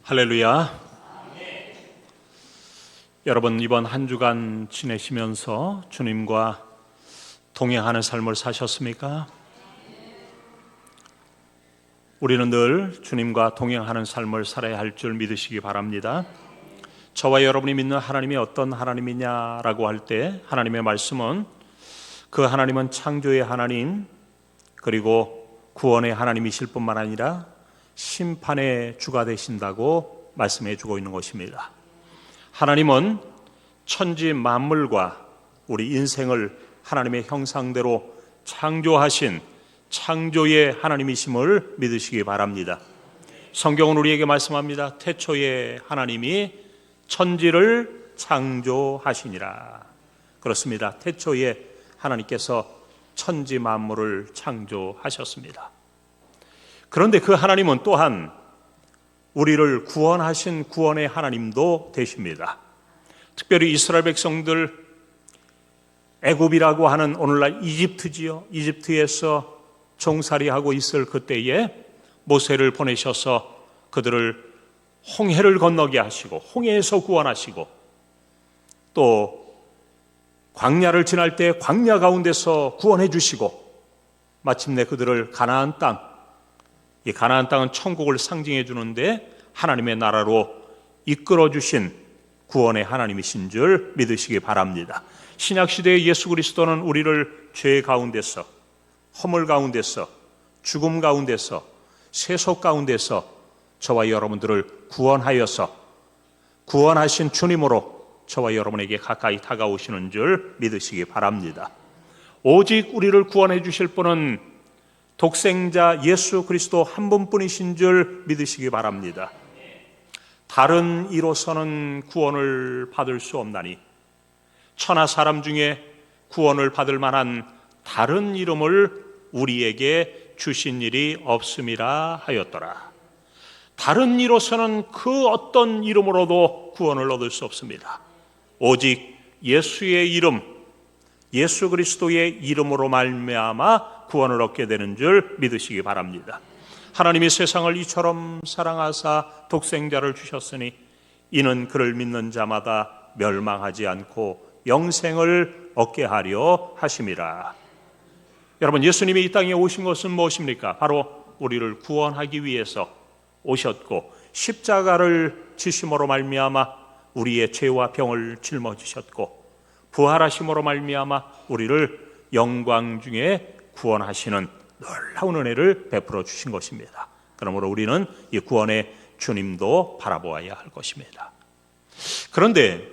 할렐루야. 여러분, 이번 한 주간 지내시면서 주님과 동행하는 삶을 사셨습니까? 우리는 늘 주님과 동행하는 삶을 살아야 할 줄 믿으시기 바랍니다. 저와 여러분이 믿는 하나님이 어떤 하나님이냐라고 할 때 하나님의 말씀은 그 하나님은 창조의 하나님, 그리고 구원의 하나님이실 뿐만 아니라 심판의 주가 되신다고 말씀해 주고 있는 것입니다. 하나님은 천지 만물과 우리 인생을 하나님의 형상대로 창조하신 창조의 하나님이심을 믿으시기 바랍니다. 성경은 우리에게 말씀합니다. 태초에 하나님이 천지를 창조하시니라. 그렇습니다. 태초에 하나님께서 천지 만물을 창조하셨습니다. 그런데 그 하나님은 또한 우리를 구원하신 구원의 하나님도 되십니다. 특별히 이스라엘 백성들, 애굽이라고 하는 오늘날 이집트지요. 이집트에서 종살이하고 있을 그때에 모세를 보내셔서 그들을 홍해를 건너게 하시고 홍해에서 구원하시고, 또 광야를 지날 때 광야 가운데서 구원해 주시고, 마침내 그들을 가나안 땅, 이 가나안 땅은 천국을 상징해 주는데 하나님의 나라로 이끌어 주신 구원의 하나님이신 줄 믿으시기 바랍니다. 신약 시대의 예수 그리스도는 우리를 죄 가운데서, 허물 가운데서, 죽음 가운데서, 세속 가운데서 저와 여러분들을 구원하여서 구원하신 주님으로 저와 여러분에게 가까이 다가오시는 줄 믿으시기 바랍니다. 오직 우리를 구원해 주실 분은 독생자 예수 그리스도 한 분뿐이신 줄 믿으시기 바랍니다. 다른 이로서는 구원을 받을 수 없나니 천하 사람 중에 구원을 받을 만한 다른 이름을 우리에게 주신 일이 없음이라 하였더라. 다른 이로서는 그 어떤 이름으로도 구원을 얻을 수 없습니다. 오직 예수의 이름, 예수 그리스도의 이름으로 말미암아 구원을 얻게 되는 줄 믿으시기 바랍니다. 하나님이 세상을 이처럼 사랑하사 독생자를 주셨으니 이는 그를 믿는 자마다 멸망하지 않고 영생을 얻게 하려 하심이라. 여러분, 예수님이 이 땅에 오신 것은 무엇입니까? 바로 우리를 구원하기 위해서 오셨고, 십자가를 지심으로 말미암아 우리의 죄와 병을 짊어지셨고, 부활하심으로 말미암아 우리를 영광 중에 구원하시는 놀라운 은혜를 베풀어 주신 것입니다. 그러므로 우리는 이 구원의 주님도 바라보아야 할 것입니다. 그런데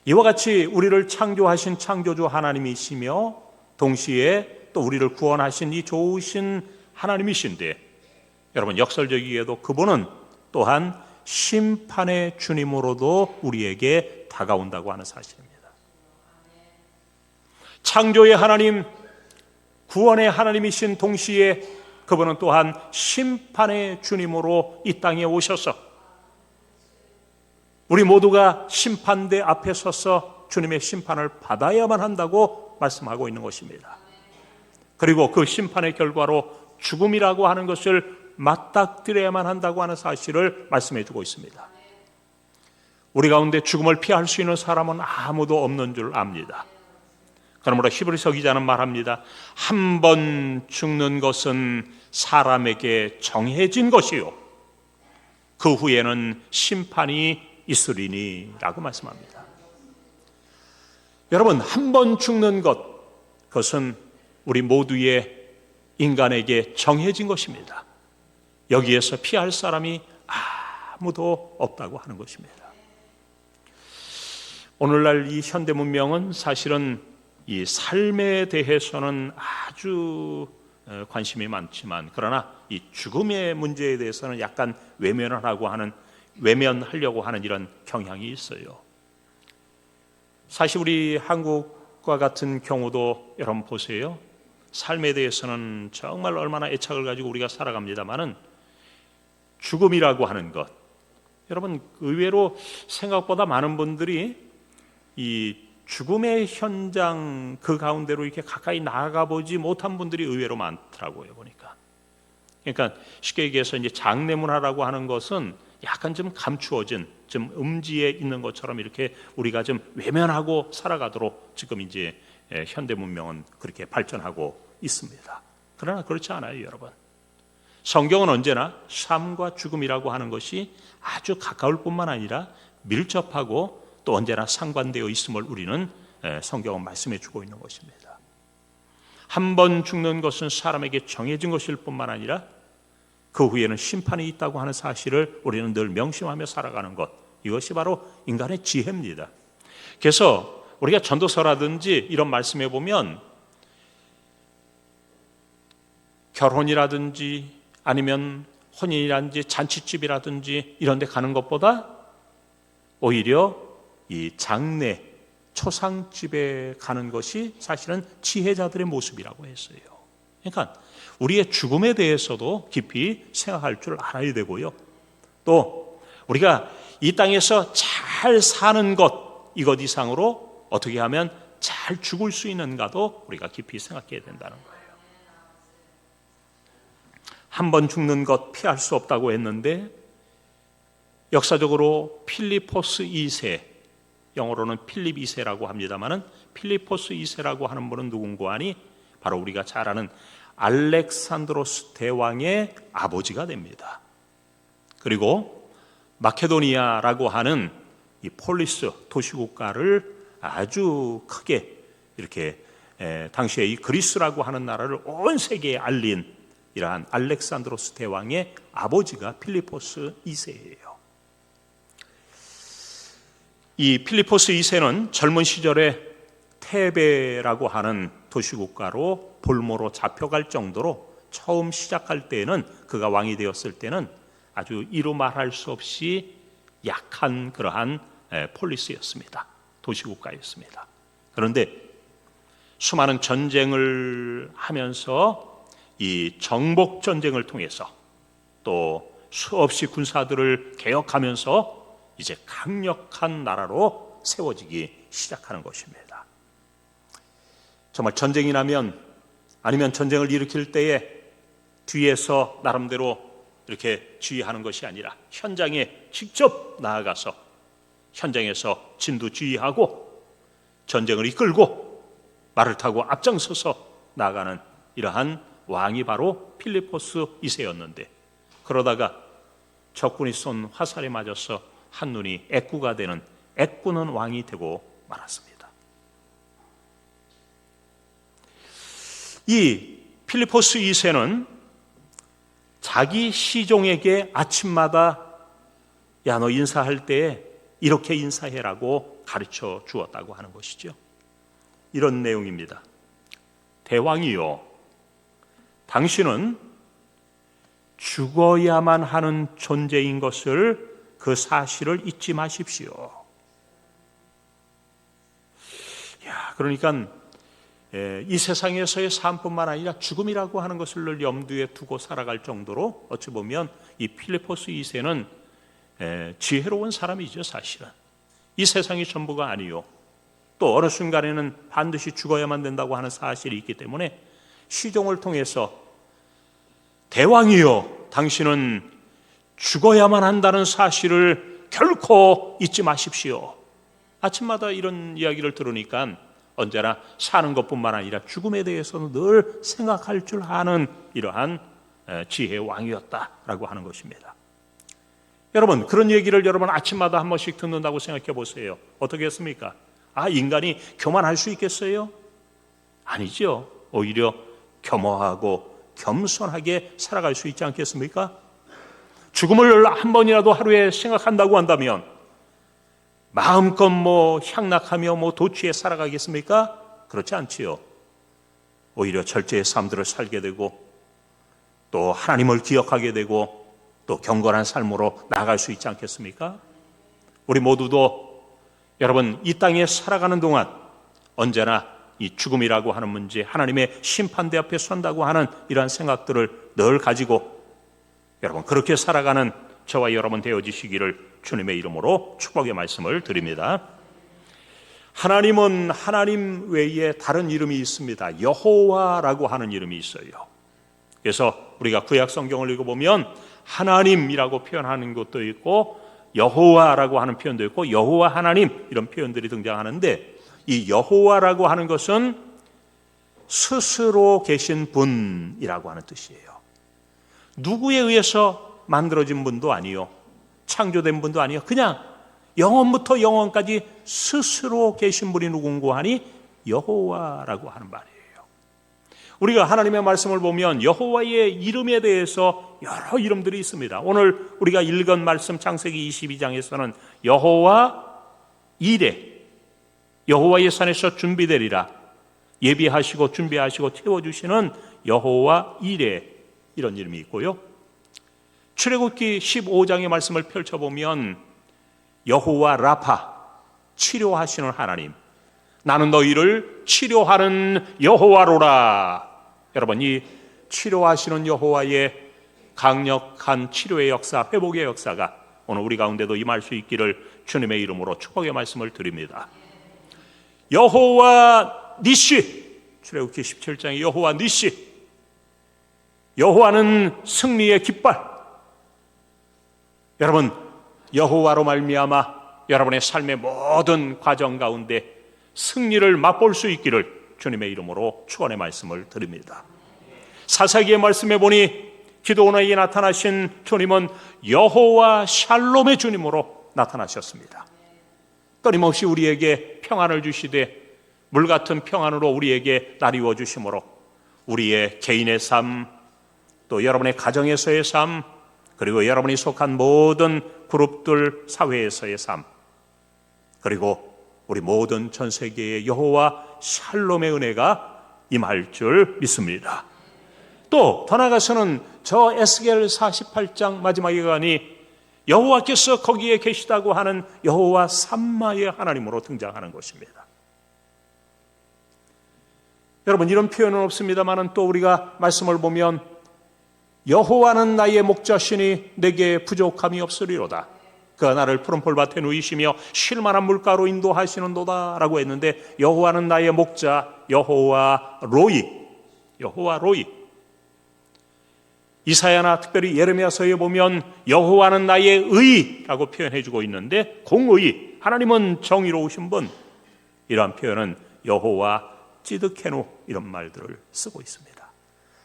이와 같이 우리를 창조하신 창조주 하나님이시며 동시에 또 우리를 구원하신 이 좋으신 하나님이신데, 여러분, 역설적이게도 그분은 또한 심판의 주님으로도 우리에게 다가온다고 하는 사실입니다. 창조의 하나님, 구원의 하나님이신 동시에 그분은 또한 심판의 주님으로 이 땅에 오셔서 우리 모두가 심판대 앞에 서서 주님의 심판을 받아야만 한다고 말씀하고 있는 것입니다. 그리고 그 심판의 결과로 죽음이라고 하는 것을 맞닥뜨려야만 한다고 하는 사실을 말씀해 주고 있습니다. 우리 가운데 죽음을 피할 수 있는 사람은 아무도 없는 줄 압니다. 그러므로 히브리서 기자는 말합니다. 한 번 죽는 것은 사람에게 정해진 것이요 그 후에는 심판이 있으리니 라고 말씀합니다. 여러분, 한 번 죽는 것, 그것은 우리 모두의 인간에게 정해진 것입니다. 여기에서 피할 사람이 아무도 없다고 하는 것입니다. 오늘날 이 현대 문명은 사실은 이 삶에 대해서는 아주 관심이 많지만, 그러나 이 죽음의 문제에 대해서는 약간 외면하려고 하는 이런 경향이 있어요. 사실 우리 한국과 같은 경우도 여러분 보세요. 삶에 대해서는 정말 얼마나 애착을 가지고 우리가 살아갑니다마는 죽음이라고 하는 것, 여러분, 의외로 생각보다 많은 분들이 이 죽음의 현장 그 가운데로 이렇게 가까이 나아가 보지 못한 분들이 의외로 많더라고요, 보니까. 그러니까 쉽게 얘기해서 이제 장례문화라고 하는 것은 약간 좀 감추어진, 좀 음지에 있는 것처럼 이렇게 우리가 좀 외면하고 살아가도록 지금 이제 현대 문명은 그렇게 발전하고 있습니다. 그러나 그렇지 않아요, 여러분. 성경은 언제나 삶과 죽음이라고 하는 것이 아주 가까울 뿐만 아니라 밀접하고 또 언제나 상관되어 있음을 우리는 성경은 말씀해 주고 있는 것입니다. 한 번 죽는 것은 사람에게 정해진 것일 뿐만 아니라 그 후에는 심판이 있다고 하는 사실을 우리는 늘 명심하며 살아가는 것, 이것이 바로 인간의 지혜입니다. 그래서 우리가 전도서라든지 이런 말씀해 보면 결혼이라든지 아니면 혼인이라든지 잔치집이라든지 이런 데 가는 것보다 오히려 이 장례, 초상집에 가는 것이 사실은 지혜자들의 모습이라고 했어요. 그러니까 우리의 죽음에 대해서도 깊이 생각할 줄 알아야 되고요. 또 우리가 이 땅에서 잘 사는 것, 이것 이상으로 어떻게 하면 잘 죽을 수 있는가도 우리가 깊이 생각해야 된다는 거예요. 한 번 죽는 것 피할 수 없다고 했는데 역사적으로 필리포스 2세, 영어로는 필립 2세라고 합니다마는 필리포스 2세라고 하는 분은 누군가 하니 바로 우리가 잘 아는 알렉산드로스 대왕의 아버지가 됩니다. 그리고 마케도니아라고 하는 이 폴리스 도시국가를 아주 크게 이렇게 당시에 이 그리스라고 하는 나라를 온 세계에 알린 이러한 알렉산드로스 대왕의 아버지가 필리포스 2세예요. 이 필리포스 2세는 젊은 시절에 테베라고 하는 도시국가로 볼모로 잡혀갈 정도로 처음 시작할 때에는 그가 왕이 되었을 때는 아주 이루 말할 수 없이 약한 그러한 폴리스였습니다. 도시국가였습니다. 그런데 수많은 전쟁을 하면서 이 정복 전쟁을 통해서 또 수없이 군사들을 개혁하면서 이제 강력한 나라로 세워지기 시작하는 것입니다. 정말 전쟁이 나면 아니면 전쟁을 일으킬 때에 뒤에서 나름대로 이렇게 지휘하는 것이 아니라 현장에 직접 나아가서 현장에서 진두지휘하고 전쟁을 이끌고 말을 타고 앞장서서 나아가는 이러한 왕이 바로 필리포스 2세였는데 그러다가 적군이 쏜 화살에 맞아서 한눈이 애꾸가 되는 애꾸는 왕이 되고 말았습니다. 이 필리포스 2세는 자기 시종에게 아침마다 야, 너 인사할 때 이렇게 인사해라고 가르쳐 주었다고 하는 것이죠. 이런 내용입니다. 대왕이요, 당신은 죽어야만 하는 존재인 것을 그 사실을 잊지 마십시오. 그러니까 이 세상에서의 삶뿐만 아니라 죽음이라고 하는 것을 늘 염두에 두고 살아갈 정도로 어찌 보면 이 필리포스 2세는 지혜로운 사람이죠. 사실은 이 세상이 전부가 아니요, 또 어느 순간에는 반드시 죽어야만 된다고 하는 사실이 있기 때문에 시종을 통해서 대왕이요, 당신은 죽어야만 한다는 사실을 결코 잊지 마십시오. 아침마다 이런 이야기를 들으니까 언제나 사는 것뿐만 아니라 죽음에 대해서는 늘 생각할 줄 아는 이러한 지혜의 왕이었다라고 하는 것입니다. 여러분, 그런 얘기를 여러분 아침마다 한 번씩 듣는다고 생각해 보세요. 어떻게 했습니까? 인간이 교만할 수 있겠어요? 아니죠. 오히려 겸허하고 겸손하게 살아갈 수 있지 않겠습니까? 죽음을 한 번이라도 하루에 생각한다고 한다면 마음껏 향락하며 도취해 살아가겠습니까? 그렇지 않지요. 오히려 절제의 삶들을 살게 되고 또 하나님을 기억하게 되고 또 경건한 삶으로 나아갈 수 있지 않겠습니까? 우리 모두도 여러분 이 땅에 살아가는 동안 언제나 이 죽음이라고 하는 문제, 하나님의 심판대 앞에 선다고 하는 이러한 생각들을 늘 가지고 여러분 그렇게 살아가는 저와 여러분 되어지시기를 주님의 이름으로 축복의 말씀을 드립니다. 하나님은 하나님 외에 다른 이름이 있습니다. 여호와라고 하는 이름이 있어요. 그래서 우리가 구약 성경을 읽어보면 하나님이라고 표현하는 것도 있고 여호와라고 하는 표현도 있고 여호와 하나님 이런 표현들이 등장하는데, 이 여호와라고 하는 것은 스스로 계신 분이라고 하는 뜻이에요. 누구에 의해서 만들어진 분도 아니요, 창조된 분도 아니요, 그냥 영원부터 영원까지 스스로 계신 분이 누군고 하니 여호와라고 하는 말이에요. 우리가 하나님의 말씀을 보면 여호와의 이름에 대해서 여러 이름들이 있습니다. 오늘 우리가 읽은 말씀 창세기 22장에서는 여호와 이레, 여호와의 산에서 준비되리라, 예비하시고 준비하시고 채워주시는 여호와 이레, 이런 이름이 있고요. 출애굽기 15장의 말씀을 펼쳐보면 여호와 라파, 치료하시는 하나님, 나는 너희를 치료하는 여호와로라. 여러분, 이 치료하시는 여호와의 강력한 치료의 역사, 회복의 역사가 오늘 우리 가운데도 임할 수 있기를 주님의 이름으로 축복의 말씀을 드립니다. 여호와 니시, 출애굽기 17장의 여호와 니시, 여호와는 승리의 깃발. 여러분, 여호와로 말미암아 여러분의 삶의 모든 과정 가운데 승리를 맛볼 수 있기를 주님의 이름으로 축원의 말씀을 드립니다. 사사기의 말씀에 보니 기드온에게 나타나신 주님은 여호와 샬롬의 주님으로 나타나셨습니다. 끊임없이 우리에게 평안을 주시되 물같은 평안으로 우리에게 나리워 주심으로 우리의 개인의 삶, 또 여러분의 가정에서의 삶, 그리고 여러분이 속한 모든 그룹들 사회에서의 삶, 그리고 우리 모든 전 세계의 여호와 샬롬의 은혜가 임할 줄 믿습니다. 또 더 나아가서는 저 에스겔 48장 마지막에 가니 여호와께서 거기에 계시다고 하는 여호와 삼마의 하나님으로 등장하는 것입니다. 여러분, 이런 표현은 없습니다만 또 우리가 말씀을 보면 여호와는 나의 목자시니 내게 부족함이 없으리로다. 그가 나를 푸른 풀밭에 누이시며 쉴만한 물가로 인도하시는도다 라고 했는데, 여호와는 나의 목자, 여호와 로이, 여호와 로이. 이사야나 특별히 예레미야서에 보면 여호와는 나의 의라고 표현해주고 있는데, 공의, 하나님은 정의로우신 분, 이러한 표현은 여호와 찌드케누, 이런 말들을 쓰고 있습니다.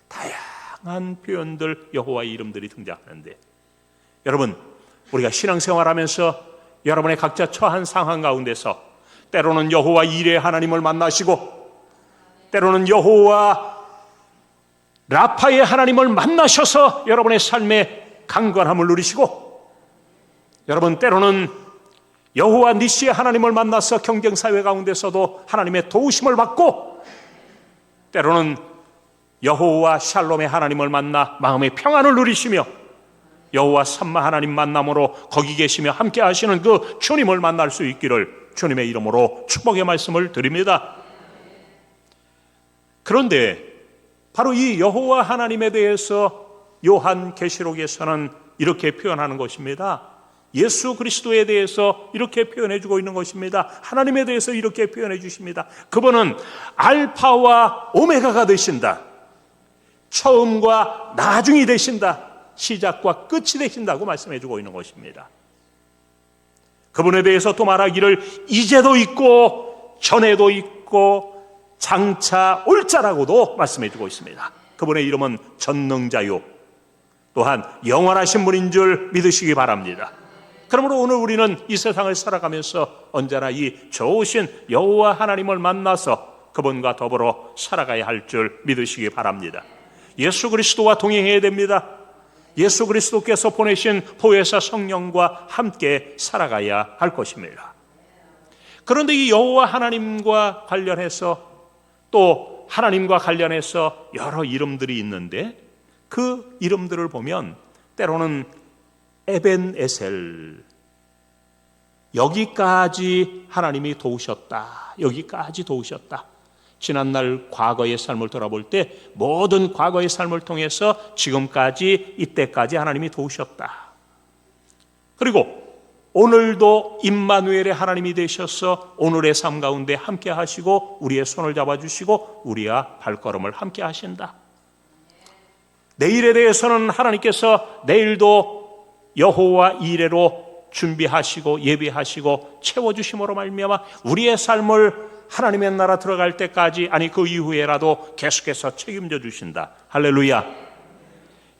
다양한 표현들, 여호와의 이름들이 등장하는데, 여러분, 우리가 신앙생활하면서 여러분의 각자 처한 상황 가운데서 때로는 여호와 이레 하나님을 만나시고, 때로는 여호와 라파의 하나님을 만나셔서 여러분의 삶의 강건함을 누리시고, 여러분 때로는 여호와 니시의 하나님을 만나서 경쟁사회 가운데서도 하나님의 도우심을 받고, 때로는 여호와 샬롬의 하나님을 만나 마음의 평안을 누리시며, 여호와 삼마 하나님 만남으로 거기 계시며 함께 하시는 그 주님을 만날 수 있기를 주님의 이름으로 축복의 말씀을 드립니다. 그런데 바로 이 여호와 하나님에 대해서 요한 계시록에서는 이렇게 표현하는 것입니다. 예수 그리스도에 대해서 이렇게 표현해 주고 있는 것입니다. 하나님에 대해서 이렇게 표현해 주십니다. 그분은 알파와 오메가가 되신다. 처음과 나중이 되신다. 시작과 끝이 되신다고 말씀해 주고 있는 것입니다. 그분에 대해서 또 말하기를 이제도 있고 전에도 있고 장차 올 자라고도 말씀해 주고 있습니다. 그분의 이름은 전능자요, 또한 영원하신 분인 줄 믿으시기 바랍니다. 그러므로 오늘 우리는 이 세상을 살아가면서 언제나 이 좋으신 여호와 하나님을 만나서 그분과 더불어 살아가야 할 줄 믿으시기 바랍니다. 예수 그리스도와 동행해야 됩니다. 예수 그리스도께서 보내신 보혜사 성령과 함께 살아가야 할 것입니다. 그런데 이 여호와 하나님과 관련해서, 또 하나님과 관련해서 여러 이름들이 있는데, 그 이름들을 보면 때로는 에벤에셀, 여기까지 하나님이 도우셨다, 여기까지 도우셨다. 지난날 과거의 삶을 돌아볼 때 모든 과거의 삶을 통해서 지금까지, 이때까지 하나님이 도우셨다. 그리고 오늘도 임마누엘의 하나님이 되셔서 오늘의 삶 가운데 함께 하시고 우리의 손을 잡아주시고 우리와 발걸음을 함께 하신다. 내일에 대해서는 하나님께서 내일도 여호와 이레로 준비하시고 예비하시고 채워주심으로 말미암아 우리의 삶을 하나님의 나라 들어갈 때까지, 아니 그 이후에라도 계속해서 책임져 주신다. 할렐루야.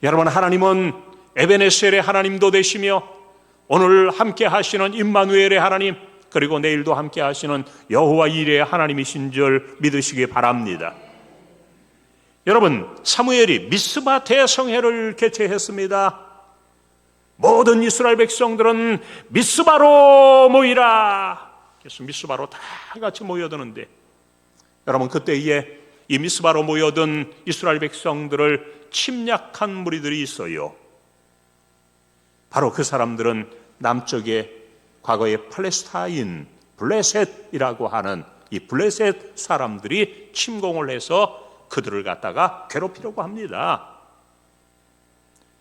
여러분, 하나님은 에베네셀의 하나님도 되시며 오늘 함께 하시는 임마누엘의 하나님, 그리고 내일도 함께 하시는 여호와 이레의 하나님이신 줄 믿으시기 바랍니다. 여러분, 사무엘이 미스바 대성회를 개최했습니다. 모든 이스라엘 백성들은 미스바로 모이라. 그래서 미스바로 다 같이 모여드는데, 여러분, 그때에 이 미스바로 모여든 이스라엘 백성들을 침략한 무리들이 있어요. 바로 그 사람들은 남쪽에 과거의 팔레스타인 블레셋이라고 하는 이 블레셋 사람들이 침공을 해서 그들을 갖다가 괴롭히려고 합니다.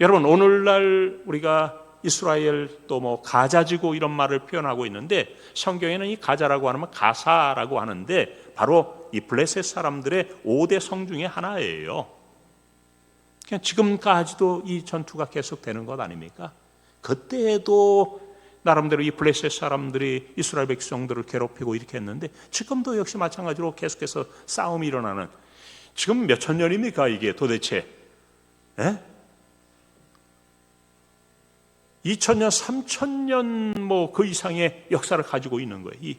여러분, 오늘날 우리가 이스라엘 또 뭐 가자지구 이런 말을 표현하고 있는데, 성경에는 이 가자라고 하면 가사라고 하는데 바로 이 블레셋 사람들의 5대 성 중에 하나예요. 그냥 지금까지도 이 전투가 계속되는 것 아닙니까? 그때에도 나름대로 이 블레셋 사람들이 이스라엘 백성들을 괴롭히고 이렇게 했는데, 지금도 역시 마찬가지로 계속해서 싸움이 일어나는, 지금 몇천 년입니까 이게 도대체? 2000년, 3000년 뭐 그 이상의 역사를 가지고 있는 거예요. 이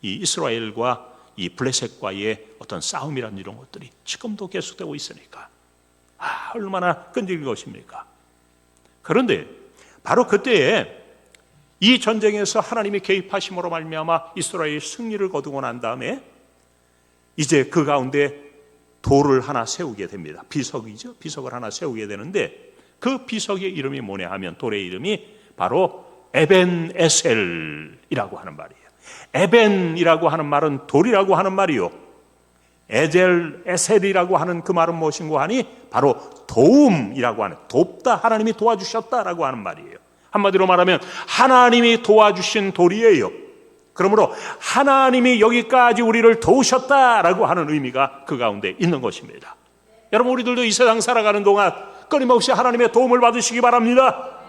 이스라엘과 이 블레셋과의 어떤 싸움이란 이런 것들이 지금도 계속되고 있으니까 얼마나 끈질긴 것입니까? 그런데 바로 그때에 이 전쟁에서 하나님이 개입하심으로 말미암아 이스라엘이 승리를 거두고 난 다음에 이제 그 가운데 돌을 하나 세우게 됩니다. 비석이죠. 비석을 하나 세우게 되는데, 그 비석의 이름이 뭐냐 하면, 돌의 이름이 바로 에벤에셀이라고 하는 말이에요. 에벤이라고 하는 말은 돌이라고 하는 말이요, 에젤 에셀이라고 하는 그 말은 무엇인고 하니 바로 도움이라고 하는, 돕다, 하나님이 도와주셨다라고 하는 말이에요. 한마디로 말하면 하나님이 도와주신 돌이에요. 그러므로 하나님이 여기까지 우리를 도우셨다라고 하는 의미가 그 가운데 있는 것입니다. 여러분, 우리들도 이 세상 살아가는 동안 끊임없이 하나님의 도움을 받으시기 바랍니다.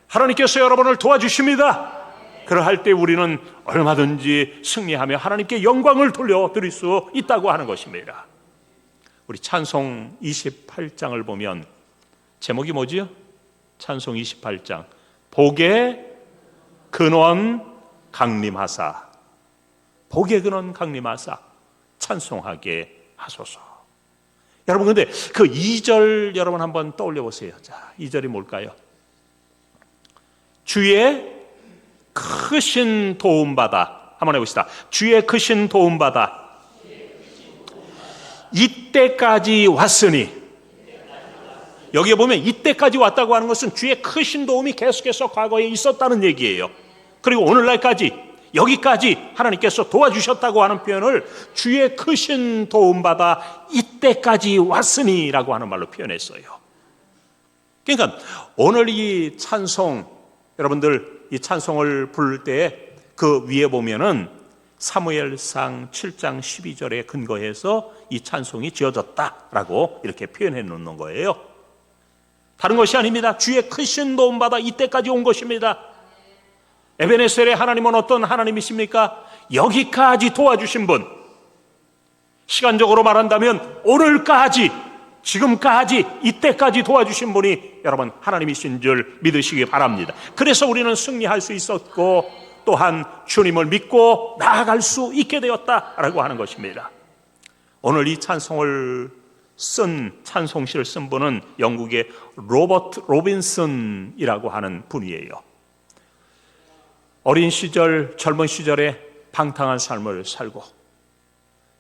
하나님께서 여러분을 도와주십니다. 그러할 때 우리는 얼마든지 승리하며 하나님께 영광을 돌려드릴 수 있다고 하는 것입니다. 우리 찬송 28장을 보면 제목이 뭐지요? 찬송 28장, 복의 근원 강림하사, 복의 근원 강림하사 찬송하게 하소서. 여러분, 근데 그 2절 여러분 한번 떠올려 보세요. 자, 2절이 뭘까요? 주의 크신 도움받아, 한번 해봅시다. 주의 크신 도움받아 이때까지 왔으니, 여기에 보면 이때까지 왔다고 하는 것은 주의 크신 도움이 계속해서 과거에 있었다는 얘기예요. 그리고 오늘날까지, 여기까지 하나님께서 도와주셨다고 하는 표현을 주의 크신 도움받아 이때까지 왔으니 라고 하는 말로 표현했어요. 그러니까 오늘 이 찬송, 여러분들 이 찬송을 부를 때 그 위에 보면은 사무엘상 7장 12절에 근거해서 이 찬송이 지어졌다라고 이렇게 표현해 놓는 거예요. 다른 것이 아닙니다. 주의 크신 도움받아 이때까지 온 것입니다. 에베네셀의 하나님은 어떤 하나님이십니까? 여기까지 도와주신 분, 시간적으로 말한다면 오늘까지, 지금까지, 이때까지 도와주신 분이 여러분 하나님이신 줄 믿으시기 바랍니다. 그래서 우리는 승리할 수 있었고, 또한 주님을 믿고 나아갈 수 있게 되었다라고 하는 것입니다. 오늘 이 찬송을 쓴, 찬송시를 쓴 분은 영국의 로버트 로빈슨이라고 하는 분이에요. 어린 시절, 젊은 시절에 방탕한 삶을 살고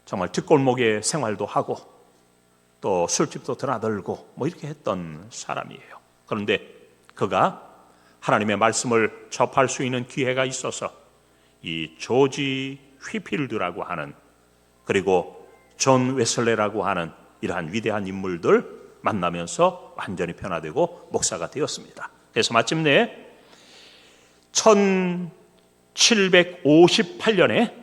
정말 뒷골목에 생활도 하고 또 술집도 드나들고 뭐 이렇게 했던 사람이에요. 그런데 그가 하나님의 말씀을 접할 수 있는 기회가 있어서 이 조지 휘필드라고 하는, 그리고 존 웨슬레라고 하는 이러한 위대한 인물들 만나면서 완전히 변화되고 목사가 되었습니다. 그래서 마침내 1758년에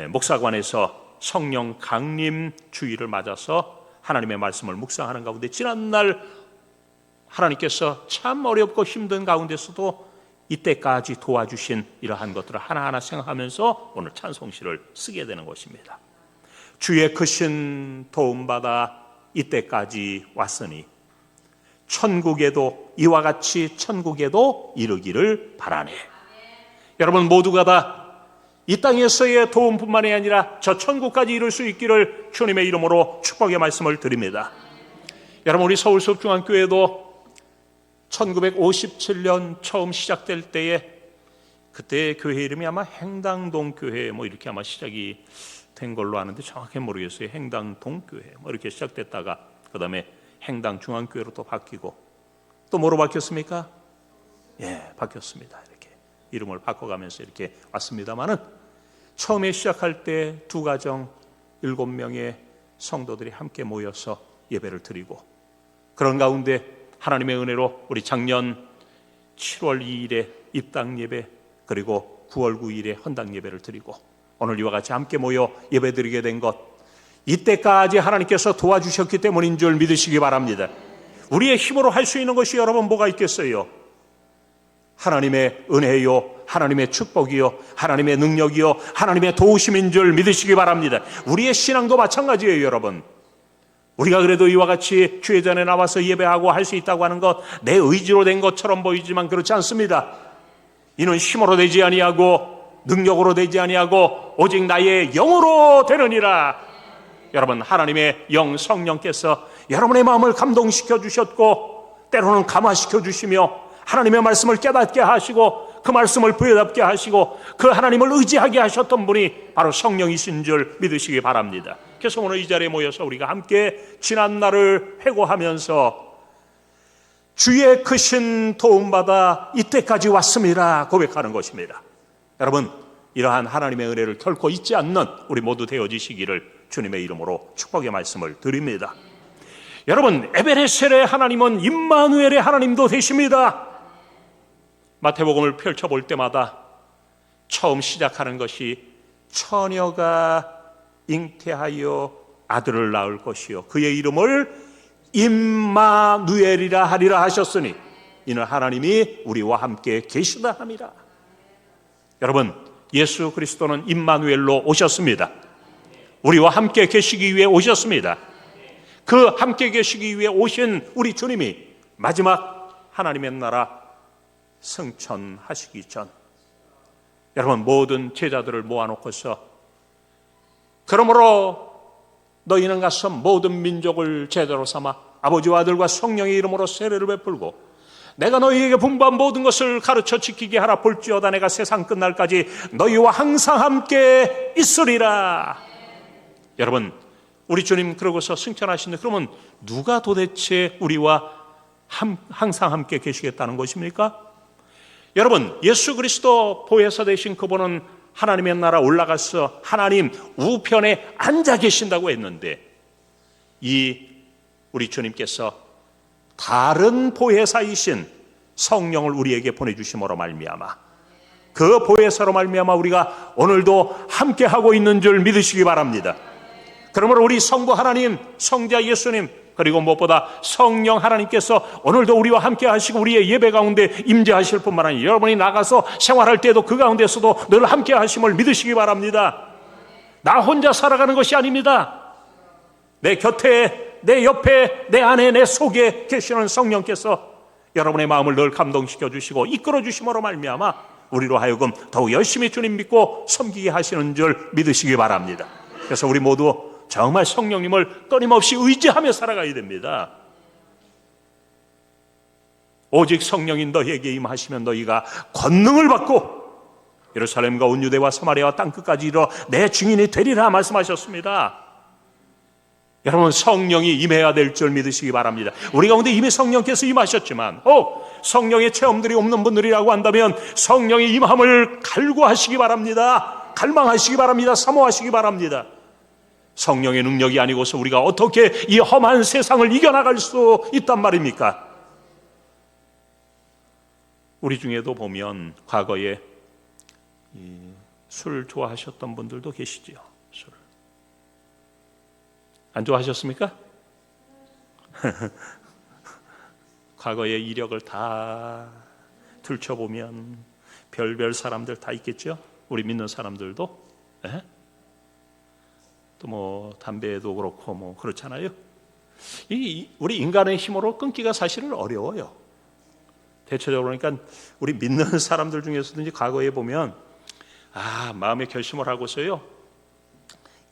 목사관에서 성령 강림 주일을 맞아서 하나님의 말씀을 묵상하는 가운데 지난날 하나님께서 참 어렵고 힘든 가운데서도 이때까지 도와주신 이러한 것들을 하나하나 생각하면서 오늘 찬송시를 쓰게 되는 것입니다. 주의 크신 도움받아 이때까지 왔으니 천국에도 이와 같이 천국에도 이르기를 바라네. 여러분 모두가 다 이 땅에서의 도움뿐만이 아니라 저 천국까지 이룰 수 있기를 주님의 이름으로 축복의 말씀을 드립니다. 여러분 우리 서울숲중앙교회도 1957년 처음 시작될 때에 그때 교회 이름이 아마 행당동 교회 이렇게 아마 시작이 된 걸로 아는데 정확히 모르겠어요. 행당동 교회 이렇게 시작됐다가 그 다음에 행당중앙교회로 또 바뀌고 또 뭐로 바뀌었습니까? 예, 바뀌었습니다. 이렇게 이름을 바꿔가면서 이렇게 왔습니다만은 처음에 시작할 때 두 가정 7명의 성도들이 함께 모여서 예배를 드리고 그런 가운데 하나님의 은혜로 우리 작년 7월 2일에 입당 예배 그리고 9월 9일에 헌당 예배를 드리고 오늘 이와 같이 함께 모여 예배 드리게 된 것 이때까지 하나님께서 도와주셨기 때문인 줄 믿으시기 바랍니다. 우리의 힘으로 할 수 있는 것이 여러분 뭐가 있겠어요? 하나님의 은혜요, 하나님의 축복이요, 하나님의 능력이요, 하나님의 도우심인 줄 믿으시기 바랍니다. 우리의 신앙도 마찬가지예요. 여러분 우리가 그래도 이와 같이 주의 전에 나와서 예배하고 할 수 있다고 하는 것 내 의지로 된 것처럼 보이지만 그렇지 않습니다. 이는 힘으로 되지 아니하고 능력으로 되지 아니하고 오직 나의 영으로 되느니라. 여러분 하나님의 영 성령께서 여러분의 마음을 감동시켜 주셨고 때로는 감화시켜 주시며 하나님의 말씀을 깨닫게 하시고 그 말씀을 부여잡게 하시고 그 하나님을 의지하게 하셨던 분이 바로 성령이신 줄 믿으시기 바랍니다. 그래서 오늘 이 자리에 모여서 우리가 함께 지난 날을 회고하면서 주의 크신 도움받아 이때까지 왔습니다 고백하는 것입니다. 여러분 이러한 하나님의 은혜를 결코 잊지 않는 우리 모두 되어지시기를 주님의 이름으로 축복의 말씀을 드립니다. 여러분 에베네셀의 하나님은 임마누엘의 하나님도 되십니다. 마태복음을 펼쳐볼 때마다 처음 시작하는 것이 처녀가 잉태하여 아들을 낳을 것이요 그의 이름을 임마누엘이라 하리라 하셨으니 이는 하나님이 우리와 함께 계시다 함이라. 여러분 예수 그리스도는 임마누엘로 오셨습니다. 우리와 함께 계시기 위해 오셨습니다. 그 함께 계시기 위해 오신 우리 주님이 마지막 하나님의 나라 승천하시기 전 여러분 모든 제자들을 모아놓고서 그러므로 너희는 가서 모든 민족을 제자로 삼아 아버지와 아들과 성령의 이름으로 세례를 베풀고 내가 너희에게 분부한 모든 것을 가르쳐 지키게 하라. 볼지어다 내가 세상 끝날까지 너희와 항상 함께 있으리라. 여러분 우리 주님 그러고서 승천하시는데 그러면 누가 도대체 우리와 항상 함께 계시겠다는 것입니까? 여러분 예수 그리스도 보혜사 되신 그분은 하나님의 나라 올라가서 하나님 우편에 앉아 계신다고 했는데 이 우리 주님께서 다른 보혜사이신 성령을 우리에게 보내주심으로 말미암아 그 보혜사로 말미암아 우리가 오늘도 함께하고 있는 줄 믿으시기 바랍니다. 그러므로 우리 성부 하나님, 성자 예수님 그리고 무엇보다 성령 하나님께서 오늘도 우리와 함께 하시고 우리의 예배 가운데 임재하실 뿐만 아니라 여러분이 나가서 생활할 때도 그 가운데서도 늘 함께 하심을 믿으시기 바랍니다. 나 혼자 살아가는 것이 아닙니다. 내 곁에, 내 옆에, 내 안에, 내 속에 계시는 성령께서 여러분의 마음을 늘 감동시켜 주시고 이끌어 주심으로 말미암아 우리로 하여금 더욱 열심히 주님 믿고 섬기게 하시는 줄 믿으시기 바랍니다. 그래서 우리 모두 정말 성령님을 끊임없이 의지하며 살아가야 됩니다. 오직 성령인 너희에게 임하시면 너희가 권능을 받고 예루살렘과 온 유대와 사마리아와 땅끝까지 이르러 내 증인이 되리라 말씀하셨습니다. 여러분 성령이 임해야 될 줄 믿으시기 바랍니다. 우리 가운데 이미 성령께서 임하셨지만 성령의 체험들이 없는 분들이라고 한다면 성령의 임함을 갈구하시기 바랍니다. 갈망하시기 바랍니다. 사모하시기 바랍니다. 성령의 능력이 아니고서 우리가 어떻게 이 험한 세상을 이겨나갈 수 있단 말입니까? 우리 중에도 보면 과거에 술 좋아하셨던 분들도 계시지요. 술 안 좋아하셨습니까? 과거의 이력을 다 들춰보면 별별 사람들 다 있겠죠. 우리 믿는 사람들도. 또 뭐 담배도 그렇고 뭐 그렇잖아요. 우리 인간의 힘으로 끊기가 사실은 어려워요. 대체적으로 그러니까 우리 믿는 사람들 중에서도 이제 과거에 보면 마음의 결심을 하고서요,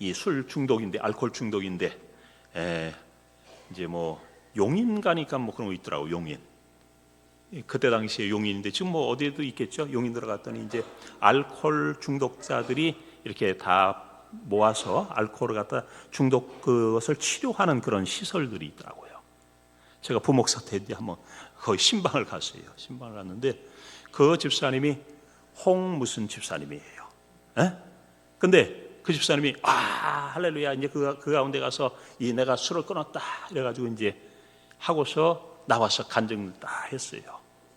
이 술 중독인데, 알코올 중독인데, 이제 뭐 용인 가니까 뭐 그런 거 있더라고. 용인. 그때 당시에 용인인데 지금 뭐 어디에도 있겠죠. 용인 들어갔더니 이제 알코올 중독자들이 이렇게 다 모아서 알코올을 갖다 중독 그것을 치료하는 그런 시설들이 있더라고요. 제가 부목사 때 이제 한번 거기 신방을 갔어요. 신방을 갔는데 그 집사님이 홍 무슨 집사님이에요. 근데 그 집사님이 할렐루야, 이제 그 가운데 가서 내가 술을 끊었다 이래가지고 이제 하고서 나와서 간증을 다 했어요.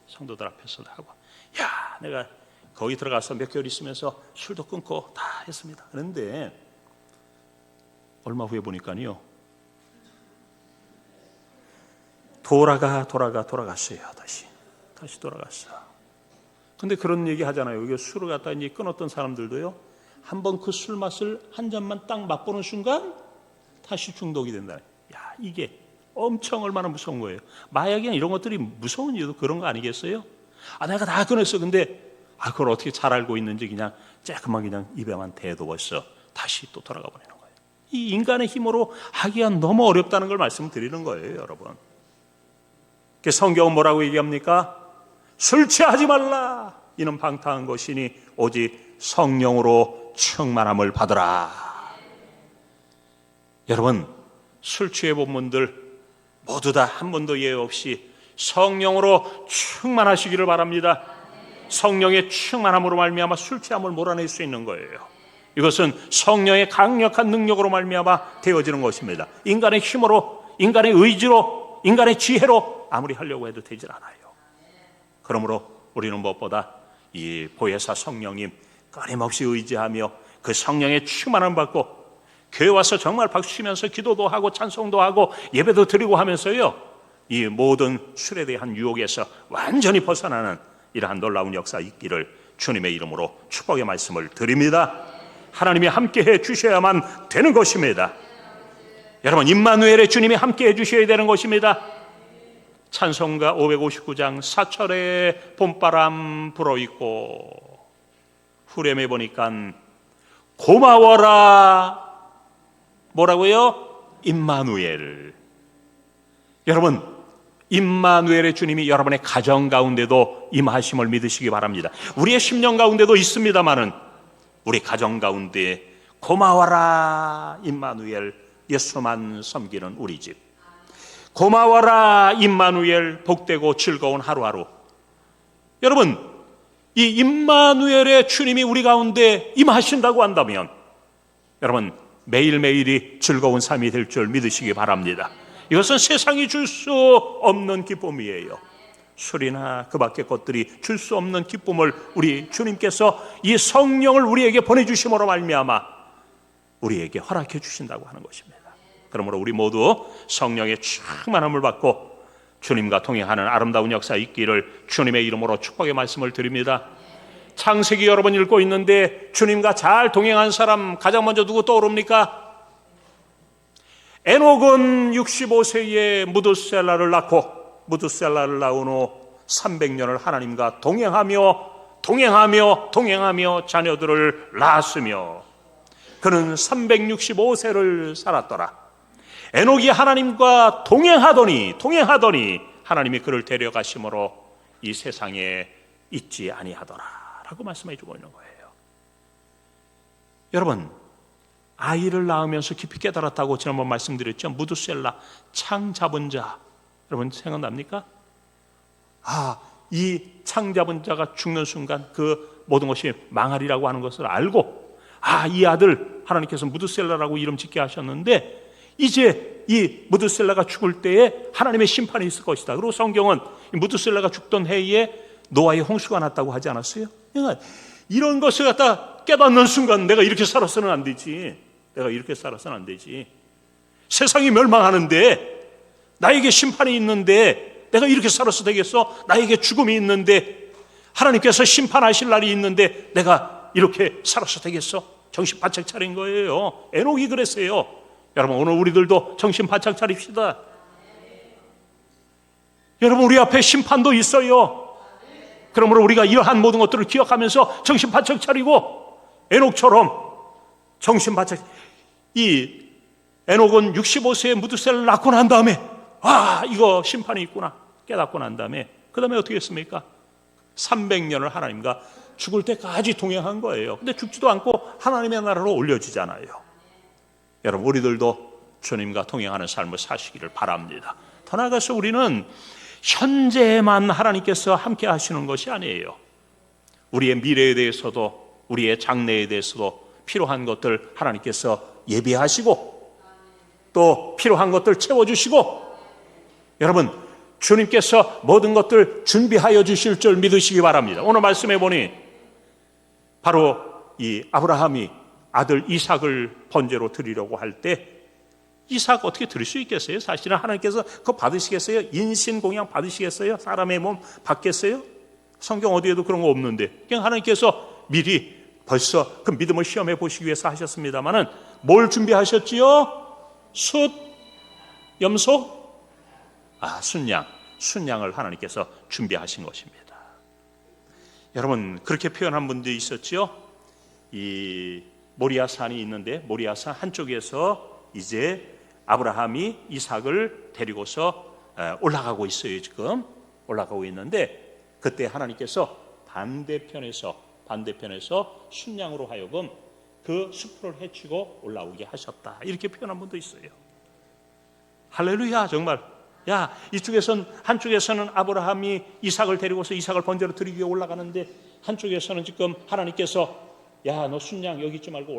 성도들 앞에서 하고, 내가 거기 들어가서 몇 개월 있으면서 술도 끊고 다 했습니다. 그런데 얼마 후에 보니까요, 돌아갔어요. 다시 돌아갔어. 근데 그런 얘기 하잖아요. 이게 술을 갖다 이제 끊었던 사람들도요, 한번 그 술 맛을 한 잔만 딱 맛보는 순간 다시 중독이 된다. 이게 엄청 얼마나 무서운 거예요. 마약이나 이런 것들이 무서운 이유도 그런 거 아니겠어요? 내가 다 끊었어. 근데 그걸 어떻게 잘 알고 있는지 그냥 조금만 그냥 입에만 대도 벌써 다시 또 돌아가 버리는 거예요. 이 인간의 힘으로 하기가 너무 어렵다는 걸 말씀드리는 거예요, 여러분. 성경은 뭐라고 얘기합니까? 술 취하지 말라. 이는 방탕한 것이니 오직 성령으로 충만함을 받으라. 여러분, 술 취해 본 분들 모두 다 한 번도 예외 없이 성령으로 충만하시기를 바랍니다. 성령의 충만함으로 말미암아 술 취함을 몰아낼 수 있는 거예요. 이것은 성령의 강력한 능력으로 말미암아 되어지는 것입니다. 인간의 힘으로, 인간의 의지로, 인간의 지혜로 아무리 하려고 해도 되질 않아요. 그러므로 우리는 무엇보다 이 보혜사 성령님 끊임없이 의지하며 그 성령의 충만함을 받고 교회 와서 정말 박수치면서 기도도 하고 찬송도 하고 예배도 드리고 하면서요, 이 모든 술에 대한 유혹에서 완전히 벗어나는 이러한 놀라운 역사 있기를 주님의 이름으로 축복의 말씀을 드립니다. 하나님이 함께해 주셔야만 되는 것입니다. 여러분, 임마누엘의 주님이 함께해 주셔야 되는 것입니다. 찬송가 559장 사철에 봄바람 불어있고 후렴에 보니까 고마워라. 뭐라고요? 임마누엘. 여러분, 임마누엘의 주님이 여러분의 가정 가운데도 임하심을 믿으시기 바랍니다. 우리의 심령 가운데도 있습니다마는 우리 가정 가운데 고마워라 임마누엘, 예수만 섬기는 우리 집. 고마워라 임마누엘, 복되고 즐거운 하루하루. 여러분, 이 임마누엘의 주님이 우리 가운데 임하신다고 한다면 여러분, 매일매일이 즐거운 삶이 될 줄 믿으시기 바랍니다. 이것은 세상이 줄 수 없는 기쁨이에요. 술이나 그 밖의 것들이 줄 수 없는 기쁨을 우리 주님께서 이 성령을 우리에게 보내주심으로 말미암아 우리에게 허락해 주신다고 하는 것입니다. 그러므로 우리 모두 성령의 충만함을 받고 주님과 동행하는 아름다운 역사 있기를 주님의 이름으로 축복의 말씀을 드립니다. 창세기 여러 번 읽고 있는데 주님과 잘 동행한 사람 가장 먼저 누구 떠오릅니까? 에녹은 65세에 무두셀라를 낳고 무두셀라를 낳은 후 300년을 하나님과 동행하며 자녀들을 낳았으며 그는 365세를 살았더라. 에녹이 하나님과 동행하더니 하나님이 그를 데려가심으로 이 세상에 있지 아니하더라 라고 말씀해 주고 있는 거예요. 여러분, 아이를 낳으면서 깊이 깨달았다고 지난번 말씀드렸죠. 무두셀라, 창 잡은 자. 여러분 생각납니까? 이 창 잡은 자가 죽는 순간 그 모든 것이 망하리라고 하는 것을 알고 이 아들 하나님께서 무두셀라라고 이름 짓게 하셨는데 이제 이 무두셀라가 죽을 때에 하나님의 심판이 있을 것이다. 그리고 성경은 무두셀라가 죽던 해에 노아의 홍수가 났다고 하지 않았어요? 그러니까 이런 것을 갖다 깨닫는 순간 내가 이렇게 살아서는 안 되지. 세상이 멸망하는데 나에게 심판이 있는데 내가 이렇게 살아서 되겠어? 나에게 죽음이 있는데 하나님께서 심판하실 날이 있는데 내가 이렇게 살아서 되겠어? 정신 바짝 차린 거예요. 에녹이 그랬어요. 여러분, 오늘 우리들도 정신 바짝 차립시다. 여러분, 우리 앞에 심판도 있어요. 그러므로 우리가 이러한 모든 것들을 기억하면서 정신 바짝 차리고 에녹처럼 정신 바짝. 이 에녹은 65세에 무드셀을 낳고 난 다음에 이거 심판이 있구나 깨닫고 난 다음에 그 다음에 어떻게 했습니까? 300년을 하나님과 죽을 때까지 동행한 거예요. 근데 죽지도 않고 하나님의 나라로 올려지잖아요. 여러분, 우리들도 주님과 동행하는 삶을 사시기를 바랍니다. 더 나아가서 우리는 현재만 하나님께서 함께 하시는 것이 아니에요. 우리의 미래에 대해서도 우리의 장래에 대해서도 필요한 것들 하나님께서 예비하시고 또 필요한 것들 채워주시고, 여러분, 주님께서 모든 것들 준비하여 주실 줄 믿으시기 바랍니다. 오늘 말씀해 보니 바로 이 아브라함이 아들 이삭을 번제로 드리려고 할 때 이삭 어떻게 드릴 수 있겠어요? 사실은 하나님께서 그거 받으시겠어요? 인신공양 받으시겠어요? 사람의 몸 받겠어요? 성경 어디에도 그런 거 없는데 그냥 하나님께서 미리 벌써 그 믿음을 시험해 보시기 위해서 하셨습니다마는 뭘 준비하셨지요? 숫, 염소, 순양을 하나님께서 준비하신 것입니다. 여러분, 그렇게 표현한 분도 있었죠. 이 모리아산이 있는데 모리아산 한쪽에서 이제 아브라함이 이삭을 데리고서 올라가고 있어요. 지금 올라가고 있는데 그때 하나님께서 반대편에서 순양으로 하여금 그 숲을 헤치고 올라오게 하셨다. 이렇게 표현한 분도 있어요. 할렐루야. 정말 한쪽에서는 아브라함이 이삭을 데리고서 이삭을 번제로 드리기 위해 올라가는데 한쪽에서는 지금 하나님께서 너 순양 여기 있지 말고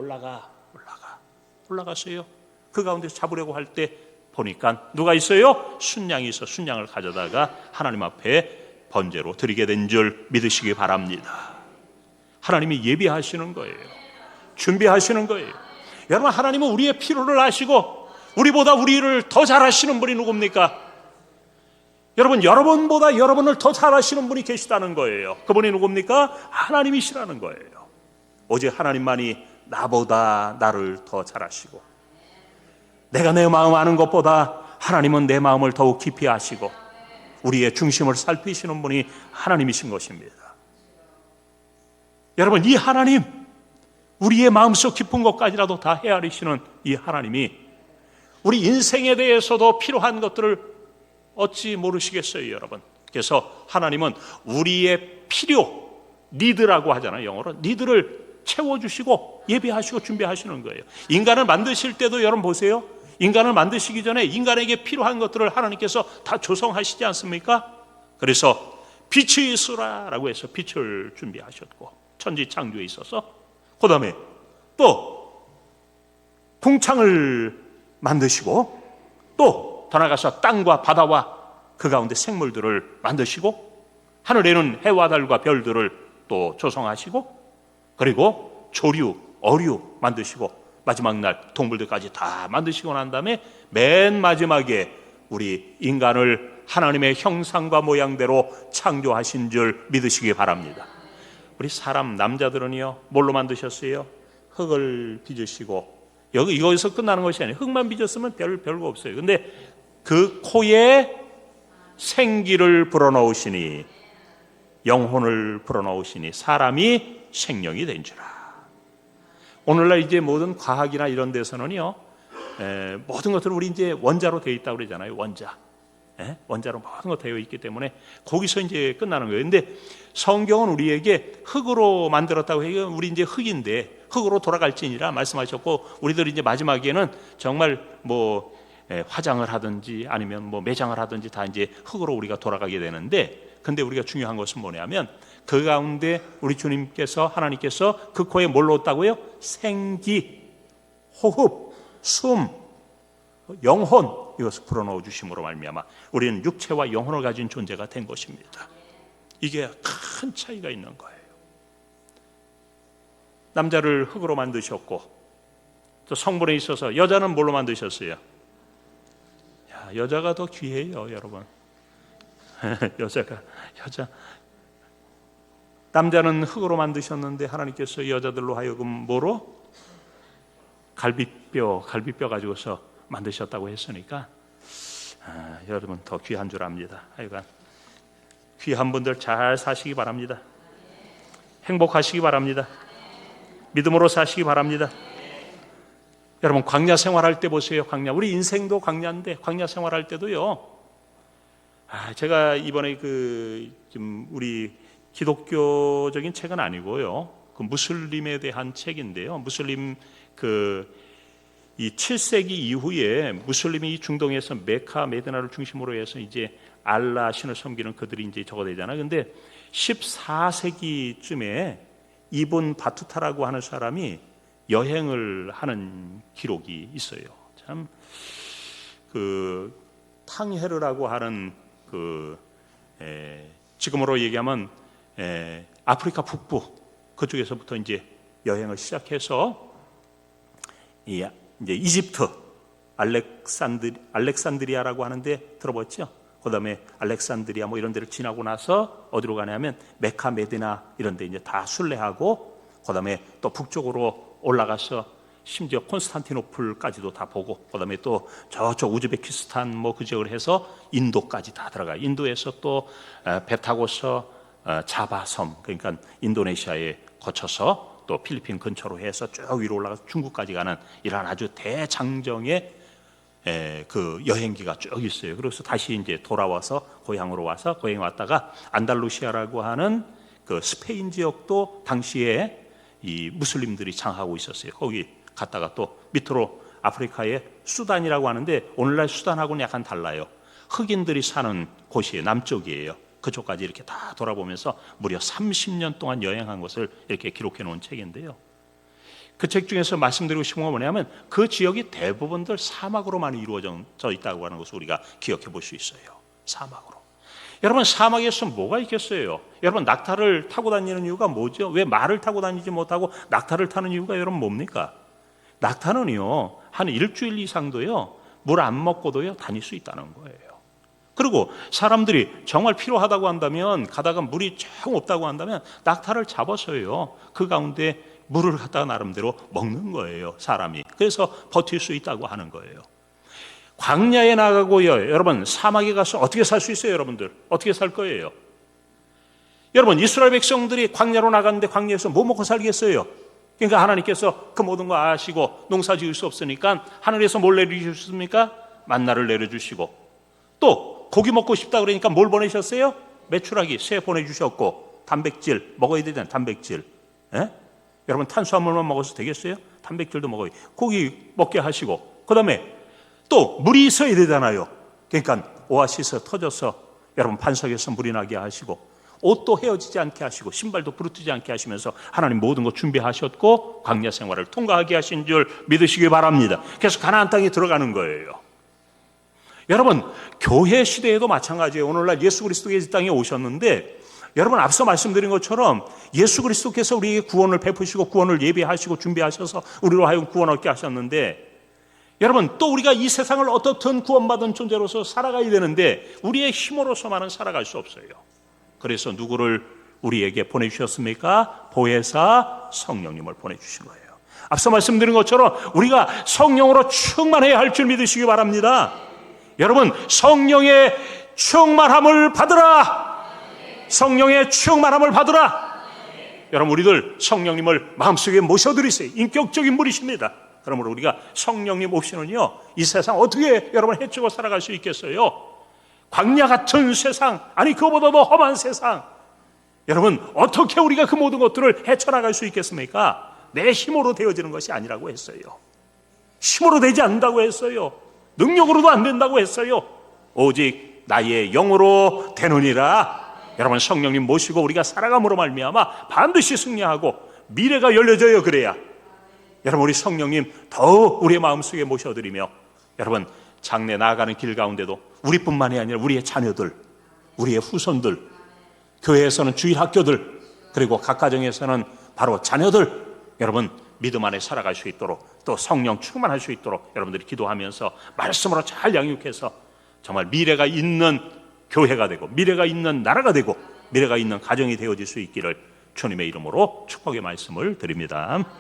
올라갔어요. 그 가운데서 잡으려고 할 때 보니까 누가 있어요? 순양이 있어. 순양을 가져다가 하나님 앞에 번제로 드리게 된 줄 믿으시기 바랍니다. 하나님이 예비하시는 거예요. 준비하시는 거예요. 여러분, 하나님은 우리의 필요를 아시고 우리보다 우리를 더 잘 아시는 분이 누굽니까? 여러분, 여러분보다 여러분을 더 잘 아시는 분이 계시다는 거예요. 그분이 누굽니까? 하나님이시라는 거예요. 오직 하나님만이 나보다 나를 더 잘 아시고 내가 내 마음 아는 것보다 하나님은 내 마음을 더욱 깊이 아시고 우리의 중심을 살피시는 분이 하나님이신 것입니다. 여러분, 이 하나님, 우리의 마음속 깊은 것까지라도 다 헤아리시는 이 하나님이 우리 인생에 대해서도 필요한 것들을 어찌 모르시겠어요, 여러분? 그래서 하나님은 우리의 필요, 니드라고 하잖아요, 영어로. 니드를 채워주시고 예비하시고 준비하시는 거예요. 인간을 만드실 때도 여러분 보세요. 인간을 만드시기 전에 인간에게 필요한 것들을 하나님께서 다 조성하시지 않습니까? 그래서 빛이 있으라라고 해서 빛을 준비하셨고 천지 창조에 있어서 그 다음에 또 궁창을 만드시고 또 더 나아가서 땅과 바다와 그 가운데 생물들을 만드시고 하늘에는 해와 달과 별들을 또 조성하시고 그리고 조류, 어류 만드시고 마지막 날 동물들까지 다 만드시고 난 다음에 맨 마지막에 우리 인간을 하나님의 형상과 모양대로 창조하신 줄 믿으시기 바랍니다. 우리 사람 남자들은요 뭘로 만드셨어요? 흙을 빚으시고 여기서 끝나는 것이 아니에요. 흙만 빚었으면 별거 없어요. 근데 그 코에 생기를 불어넣으시니 영혼을 불어넣으시니 사람이 생명이 된 줄아. 오늘날 이제 모든 과학이나 이런 데서는요 모든 것들은 우리 이제 원자로 되어 있다고 그러잖아요. 원자로 모든 것 되어 있기 때문에 거기서 이제 끝나는 거예요. 근데 성경은 우리에게 흙으로 만들었다고 해요. 우리 이제 흙인데 흙으로 돌아갈지니라 말씀하셨고 우리들이 이제 마지막에는 정말 화장을 하든지 아니면 매장을 하든지 다 이제 흙으로 우리가 돌아가게 되는데 근데 우리가 중요한 것은 뭐냐면 그 가운데 우리 주님께서 하나님께서 그 코에 뭘 넣었다고요? 생기, 호흡, 숨, 영혼 이것을 불어넣어 주심으로 말미암아 우리는 육체와 영혼을 가진 존재가 된 것입니다. 이게 큰 차이가 있는 거예요. 남자를 흙으로 만드셨고 또 성분에 있어서 여자는 뭘로 만드셨어요? 여자가 더 귀해요, 여러분. 여자. 남자는 흙으로 만드셨는데 하나님께서 여자들로 하여금 뭐로? 갈비뼈 가지고서 만드셨다고 했으니까 여러분 더 귀한 줄 압니다. 하여간 귀한 분들 잘 사시기 바랍니다. 행복하시기 바랍니다. 믿음으로 사시기 바랍니다. 여러분 광야 생활할 때 보세요. 광야, 우리 인생도 광야인데 광야 생활할 때도요. 제가 이번에 지금 우리 기독교적인 책은 아니고요. 그 무슬림에 대한 책인데요. 무슬림 이 7세기 이후에 무슬림이 중동에서 메카, 메디나를 중심으로 해서 이제 알라 신을 섬기는 그들이 이제 저거 되잖아요. 근데 14세기쯤에 이븐 바투타라고 하는 사람이 여행을 하는 기록이 있어요. 참 탕헤르라고 하는 지금으로 얘기하면 아프리카 북부 그쪽에서부터 이제 여행을 시작해서 이제 이집트 알렉산드리아라고 하는데 들어봤죠? 그 다음에 알렉산드리아 뭐 이런 데를 지나고 나서 어디로 가냐면 메카, 메디나 이런 데 이제 다 순례하고 그 다음에 또 북쪽으로 올라가서 심지어 콘스탄티노플까지도 다 보고 그 다음에 또 저쪽 우즈베키스탄 뭐 그 지역을 해서 인도까지 다 들어가요. 인도에서 또 배 타고서 자바섬, 그러니까 인도네시아에 거쳐서 또 필리핀 근처로 해서 쭉 위로 올라가서 중국까지 가는 이런 아주 대장정의 그 여행기가 쭉 있어요. 그래서 다시 이제 돌아와서 고향으로 와서 고향에 왔다가 안달루시아라고 하는 그 스페인 지역도 당시에 이 무슬림들이 장하고 있었어요. 거기 갔다가 또 밑으로 아프리카의 수단이라고 하는데 오늘날 수단하고는 약간 달라요. 흑인들이 사는 곳이에요. 남쪽이에요. 그쪽까지 이렇게 다 돌아보면서 무려 30년 동안 여행한 것을 이렇게 기록해 놓은 책인데요. 그 책 중에서 말씀드리고 싶은 건 뭐냐면 그 지역이 대부분들 사막으로만 이루어져 있다고 하는 것을 우리가 기억해 볼 수 있어요. 사막으로. 여러분 사막에서 뭐가 있겠어요? 여러분 낙타를 타고 다니는 이유가 뭐죠? 왜 말을 타고 다니지 못하고 낙타를 타는 이유가 여러분 뭡니까? 낙타는요 한 일주일 이상도요 물 안 먹고도요 다닐 수 있다는 거예요. 그리고 사람들이 정말 필요하다고 한다면 가다가 물이 정 없다고 한다면 낙타를 잡아서요 그 가운데 물을 갖다가 나름대로 먹는 거예요 사람이. 그래서 버틸 수 있다고 하는 거예요. 광야에 나가고요 여러분 사막에 가서 어떻게 살 수 있어요? 여러분들 어떻게 살 거예요? 여러분 이스라엘 백성들이 광야로 나갔는데 광야에서 뭐 먹고 살겠어요? 그러니까 하나님께서 그 모든 거 아시고 농사 지을 수 없으니까 하늘에서 뭘 내려주셨습니까? 만나를 내려주시고 또 고기 먹고 싶다 그러니까 뭘 보내셨어요? 메추라기, 새 보내주셨고 단백질 먹어야 되잖아요. 단백질. 여러분 탄수화물만 먹어서 되겠어요? 단백질도 먹어요. 고기 먹게 하시고 그 다음에 또 물이 있어야 되잖아요. 그러니까 오아시스 터져서 여러분 반석에서 물이 나게 하시고 옷도 헤어지지 않게 하시고 신발도 부르뜨지 않게 하시면서 하나님 모든 거 준비하셨고 광야 생활을 통과하게 하신 줄 믿으시기 바랍니다. 그래서 가나안 땅에 들어가는 거예요. 여러분 교회 시대에도 마찬가지예요. 오늘날 예수 그리스도의 이 땅에 오셨는데 여러분 앞서 말씀드린 것처럼 예수 그리스도께서 우리에게 구원을 베푸시고 구원을 예비하시고 준비하셔서 우리로 하여금 구원 얻게 하셨는데 여러분 또 우리가 이 세상을 어떻든 구원받은 존재로서 살아가야 되는데 우리의 힘으로서만은 살아갈 수 없어요. 그래서 누구를 우리에게 보내주셨습니까? 보혜사 성령님을 보내주신 거예요. 앞서 말씀드린 것처럼 우리가 성령으로 충만해야 할 줄 믿으시기 바랍니다. 여러분 성령의 충만함을 받으라. 성령의 충만함을 받으라. 여러분 우리들 성령님을 마음속에 모셔드리세요. 인격적인 분이십니다. 그러므로 우리가 성령님 없이는요 이 세상 어떻게 여러분 헤치고 살아갈 수 있겠어요? 광야 같은 세상, 아니 그거보다도 험한 세상, 여러분 어떻게 우리가 그 모든 것들을 헤쳐나갈 수 있겠습니까? 내 힘으로 되어지는 것이 아니라고 했어요. 힘으로 되지 않는다고 했어요. 능력으로도 안 된다고 했어요. 오직 나의 영으로 되느니라. 여러분 성령님 모시고 우리가 살아감으로 말미암아 반드시 승리하고 미래가 열려져요. 그래야 여러분 우리 성령님 더욱 우리의 마음속에 모셔드리며 여러분 장래 나아가는 길 가운데도 우리뿐만이 아니라 우리의 자녀들, 우리의 후손들, 교회에서는 주일학교들, 그리고 각 가정에서는 바로 자녀들, 여러분 믿음 안에 살아갈 수 있도록 또 성령 충만할 수 있도록 여러분들이 기도하면서 말씀으로 잘 양육해서 정말 미래가 있는 교회가 되고 미래가 있는 나라가 되고 미래가 있는 가정이 되어질 수 있기를 주님의 이름으로 축복의 말씀을 드립니다.